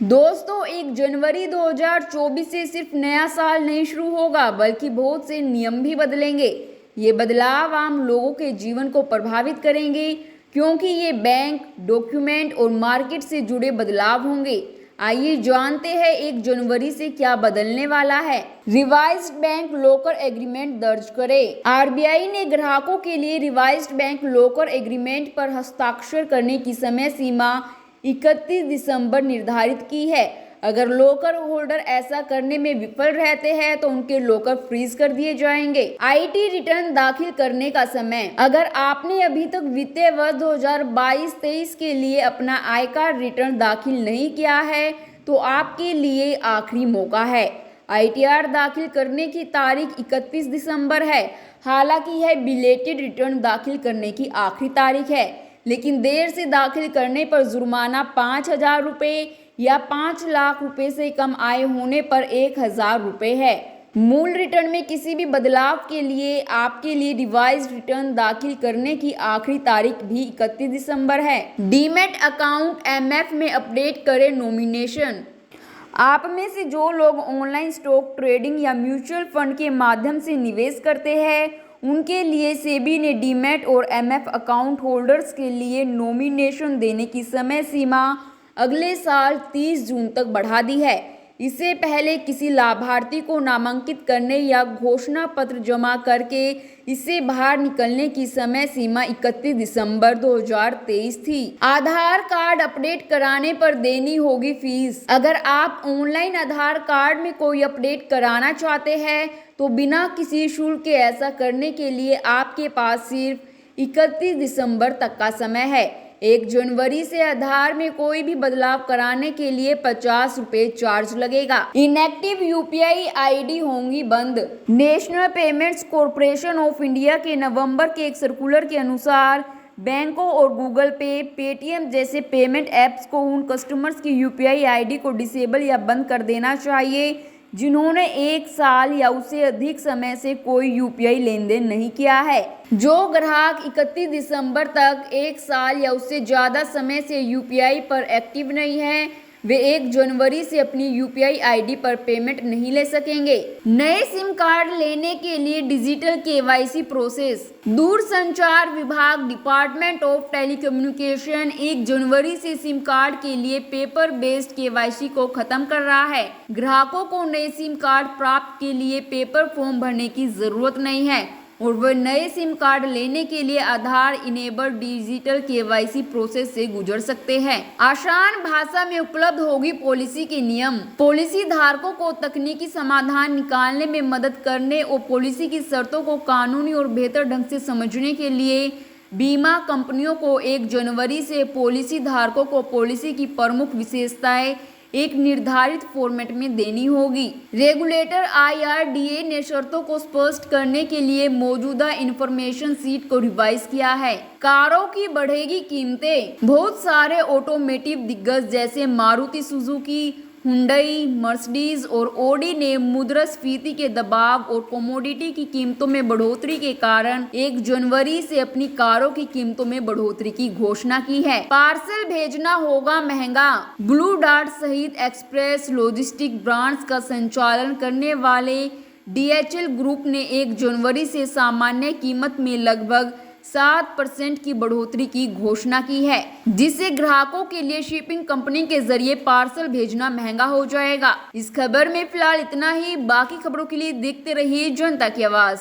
दोस्तों 1 जनवरी 2024 से सिर्फ नया साल नहीं शुरू होगा बल्कि बहुत से नियम भी बदलेंगे। ये बदलाव आम लोगों के जीवन को प्रभावित करेंगे क्योंकि ये बैंक, डॉक्यूमेंट और मार्केट से जुड़े बदलाव होंगे। आइए जानते हैं 1 जनवरी से क्या बदलने वाला है। रिवाइज्ड बैंक लॉकर एग्रीमेंट दर्ज करें। आरबीआई ने ग्राहकों के लिए रिवाइज्ड बैंक लॉकर एग्रीमेंट पर हस्ताक्षर करने की समय सीमा 31 दिसंबर निर्धारित की है। अगर लॉकर होल्डर ऐसा करने में विफल रहते हैं तो उनके लॉकर फ्रीज कर दिए जाएंगे। आईटी रिटर्न दाखिल करने का समय। अगर आपने अभी तक वित्तीय वर्ष 2022-23 के लिए अपना आयकर रिटर्न दाखिल नहीं किया है तो आपके लिए आखिरी मौका है। आईटीआर दाखिल करने की तारीख 31 दिसंबर है। हालांकि यह बिलेटेड रिटर्न दाखिल करने की आखिरी तारीख है, लेकिन देर से दाखिल करने पर जुर्माना 5,000 रुपये या 5 लाख रुपए से कम आय होने पर 1,000 रुपये है। मूल रिटर्न में किसी भी बदलाव के लिए आपके लिए रिवाइज्ड रिटर्न दाखिल करने की आखिरी तारीख भी 31 दिसंबर है। डीमैट अकाउंट एमएफ में अपडेट करें नॉमिनेशन। आप में से जो लोग ऑनलाइन स्टॉक ट्रेडिंग या म्यूचुअल फंड के माध्यम से निवेश करते हैं उनके लिए सेबी ने डीमैट और एमएफ अकाउंट होल्डर्स के लिए नॉमिनेशन देने की समय सीमा अगले साल 30 जून तक बढ़ा दी है। इससे पहले किसी लाभार्थी को नामांकित करने या घोषणा पत्र जमा करके इससे बाहर निकलने की समय सीमा 31 दिसंबर 2023 थी। आधार कार्ड अपडेट कराने पर देनी होगी फीस। अगर आप ऑनलाइन आधार कार्ड में कोई अपडेट कराना चाहते हैं तो बिना किसी शुल्क के ऐसा करने के लिए आपके पास सिर्फ 31 दिसंबर तक का समय है। 1 जनवरी से आधार में कोई भी बदलाव कराने के लिए 50 रुपये चार्ज लगेगा। इनएक्टिव यूपीआई आईडी होंगी बंद। National payments corporation of India के नवंबर के एक सर्कुलर के अनुसार बैंकों और गूगल पे, पेटीएम जैसे पेमेंट ऐप्स को उन कस्टमर्स की यूपीआई आईडी को डिसेबल या बंद कर देना चाहिए जिन्होंने 1 साल या उससे अधिक समय से कोई यूपीआई लेन देन नहीं किया है। जो ग्राहक 31 दिसंबर तक 1 साल या उससे ज़्यादा समय से यूपीआई पर एक्टिव नहीं है वे 1 जनवरी से अपनी यूपीआई आईडी पर पेमेंट नहीं ले सकेंगे। नए सिम कार्ड लेने के लिए डिजिटल केवाईसी प्रोसेस। दूरसंचार विभाग डिपार्टमेंट ऑफ टेलीकम्युनिकेशन 1 जनवरी से सिम कार्ड के लिए पेपर बेस्ड केवाईसी को खत्म कर रहा है। ग्राहकों को नए सिम कार्ड प्राप्त के लिए पेपर फॉर्म भरने की जरूरत नहीं है और वह नए सिम कार्ड लेने के लिए आधार इनेबल्ड डिजिटल केवाईसी प्रोसेस से गुजर सकते हैं। आसान भाषा में उपलब्ध होगी पॉलिसी के नियम। पॉलिसी धारकों को तकनीकी समाधान निकालने में मदद करने और पॉलिसी की शर्तों को कानूनी और बेहतर ढंग से समझने के लिए बीमा कंपनियों को 1 जनवरी से पॉलिसी धारकों को पॉलिसी की प्रमुख विशेषताएं एक निर्धारित फॉर्मेट में देनी होगी। रेगुलेटर आईआरडीए ने शर्तों को स्पष्ट करने के लिए मौजूदा इंफॉर्मेशन सीट को रिवाइज किया है। कारों की बढ़ेगी कीमतें। बहुत सारे ऑटोमोटिव दिग्गज जैसे मारुति सुजुकी, हुंडई, मर्सिडीज और ऑडी ने मुद्रास्फीति के दबाव और कमोडिटी की कीमतों में बढ़ोतरी के कारण 1 जनवरी से अपनी कारों की कीमतों में बढ़ोतरी की घोषणा की है। पार्सल भेजना होगा महंगा। ब्लू डार्ट सहित एक्सप्रेस लॉजिस्टिक ब्रांड्स का संचालन करने वाले डीएचएल ग्रुप ने 1 जनवरी से सामान्य कीमत में लगभग 7% की बढ़ोतरी की घोषणा की है, जिससे ग्राहकों के लिए शिपिंग कंपनी के जरिए पार्सल भेजना महंगा हो जाएगा। इस खबर में फिलहाल इतना ही। बाकी खबरों के लिए देखते रहिए जनता की आवाज।